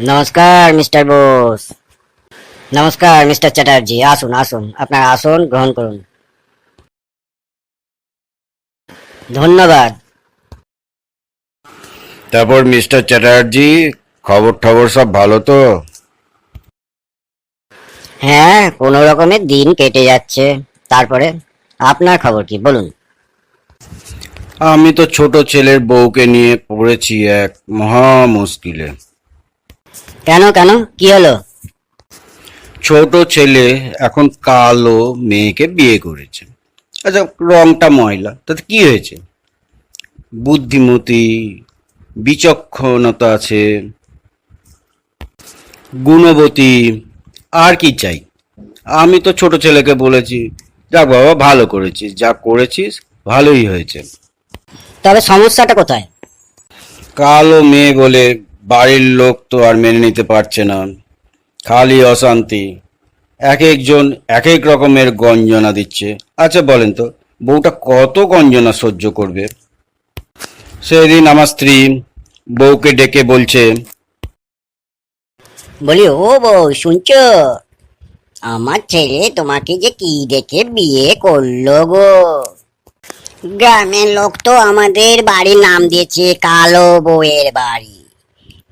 নমস্কার মিস্টার বোস। নমস্কার মিস্টার চ্যাটার্জি, আসুন আসুন, আপনার আসন গ্রহণ করুন। ধন্যবাদ। তারপর মিস্টার চ্যাটার্জি, খবর টবর সব ভালো তো? হ্যাঁ, কোনো রকমের দিন কেটে যাচ্ছে। তারপরে আপনার খবর কি বলুন? আমি তো ছোট ছেলের বউকে নিয়ে পড়েছি এক মহা মুশকিলে। কেন কেন, কি হলো? ছোট ছেলে এখন কালো মেয়েকে বিয়ে করেছে। আচ্ছা, রংটা ময়লা, তাতে কি হয়েছে? বুদ্ধিমতী, বিচক্ষণতা আছে, গুণবতী, আর কি চাই? আমি তো ছোট ছেলেকে বলেছি, যাক বাবা, ভালো করেছিস, যা করেছিস ভালোই হয়েছে। তবে সমস্যাটা কোথায়? কালো মেয়ে বলে বাড়ির লোক তো আর মেনে নিতে পারছে না। খালি অশান্তি, এক একজন এক এক রকমের গঞ্জনা দিচ্ছে। আচ্ছা বলেন তো, বউটা কত গঞ্জনা সহ্য করবে? সেদিন আমার স্ত্রী বউকে ডেকে বলছে, বলি, ও বউ শুনছো, আমার ছেলে তোমাকে যে কি দেখে বিয়ে করলো গো। গ্রামের লোক তো আমাদের বাড়ির নাম দিয়েছে কালো বউয়ের বাড়ি।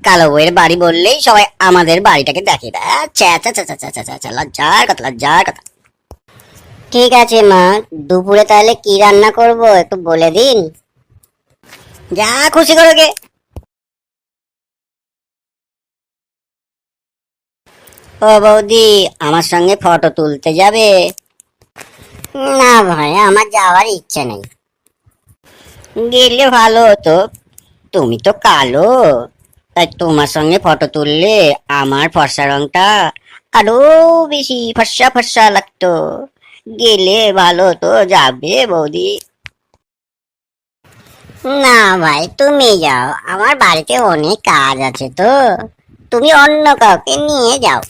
কালো বউয়ের বাড়ি বললেই সবাই আমাদের বাড়িটাকে দেখে দেয়। আচ্ছা আচ্ছা আচ্ছা আচ্ছা আচ্ছা আচ্ছা, লজ্জার কথা, লজ্জার কথা। ঠিক আছে মা, দুপুরে তাহলে কি রান্না করব একটু বলে দিন। যা খুশি করো গে। ও বৌদি, আমার সঙ্গে ফটো তুলতে যাবে? না ভাই, আমার যাওয়ার ইচ্ছে নেই। গেলে ভালো হতো, তুমি তো কালো, তাই তোমার সঙ্গে ফটো তুললে আমার ফর্সা রংটা আরো বেশি ফর্সা ফর্সা লাগতো। গেলে ভালো হতো, যাবে বৌদি? না ভাই, তুমি যাও, আমার বাড়িতে অনেক কাজ আছে তো, তুমি অন্য কাউকে নিয়ে যাও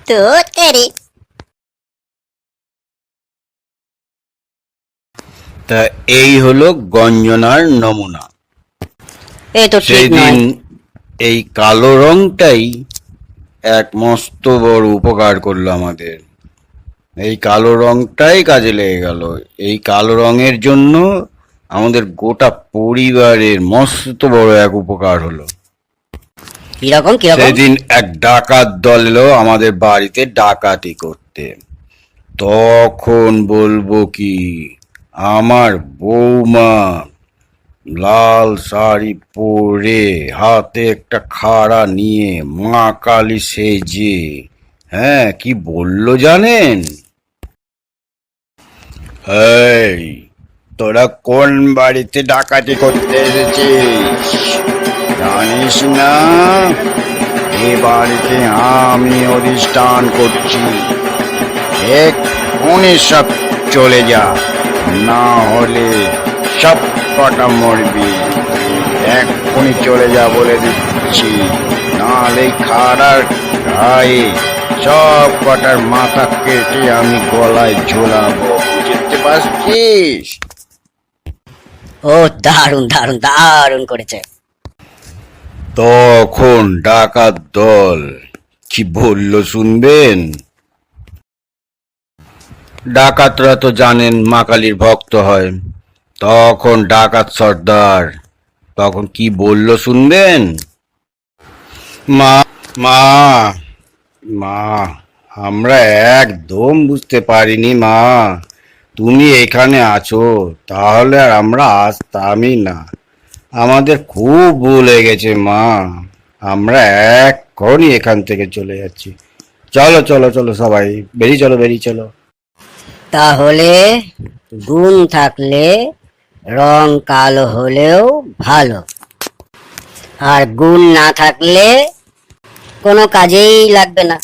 তো। তেরি, তা এই হলো গঞ্জনার নমুনা। এই তো ঠিক সেই দিন নয়। এই কালো রংটাই এক মস্ত বড় উপকার করলো আমাদের। এই কালো রংটাই কাজে লেগে গেল। এই কালো রঙের জন্য আমাদের গোটা পরিবারের মস্ত বড় এক উপকার হলো। কিরকম কিরকম? সেদিন এক ডাকাত দল এলো আমাদের বাড়িতে ডাকাতি করতে। তখন বলবো কি, আমার বৌমা লাল শাড়ি পরে, হাতে একটা খাড়া নিয়ে, মা কালী সেজে, হ্যাঁ, কি বললো জানেন? এই, তোরা কোন বাড়িতে ডাকাতি করতে এসেছিস? জানিস না এ বাড়িতে আমি অধিষ্ঠান করছি? এক্ষুনি সব চলে যা, না হলে সব কটা মরবি। এক্ষুনি চলে যা বলে দিচ্ছি, নাহলে খাড়ার গায়ে সব কটার মাথা কেটে আমি গলায় ঝোলাবো, বুঝতে পারছিস? ও, দারুণ দারুণ দারুণ করেছে। তখন ডাকাত দল কি বলল শুনবেন? ডাকাতরা তো জানেন মা কালীর ভক্ত হয়। তখন ডাকাত সর্দার তখন কি বলল শুনবেন? মা, মা, মা, আমরা একদম বুঝতে পারিনি মা, তুমি এখানে আছো, তাহলে আর আমরা আসতামই না। আমাদের খুব ভুল হয়ে গেছে মা, আমরা এক্ষুনি এখান থেকে চলে যাচ্ছি। চলো চলো চলো, সবাই বেরিয়ে চলো, বেরিয়ে চলো। তাহলে গুণ থাকলে রং কালো হলেও ভালো, আর গুণ না থাকলে কোনো কাজেই লাগবে না।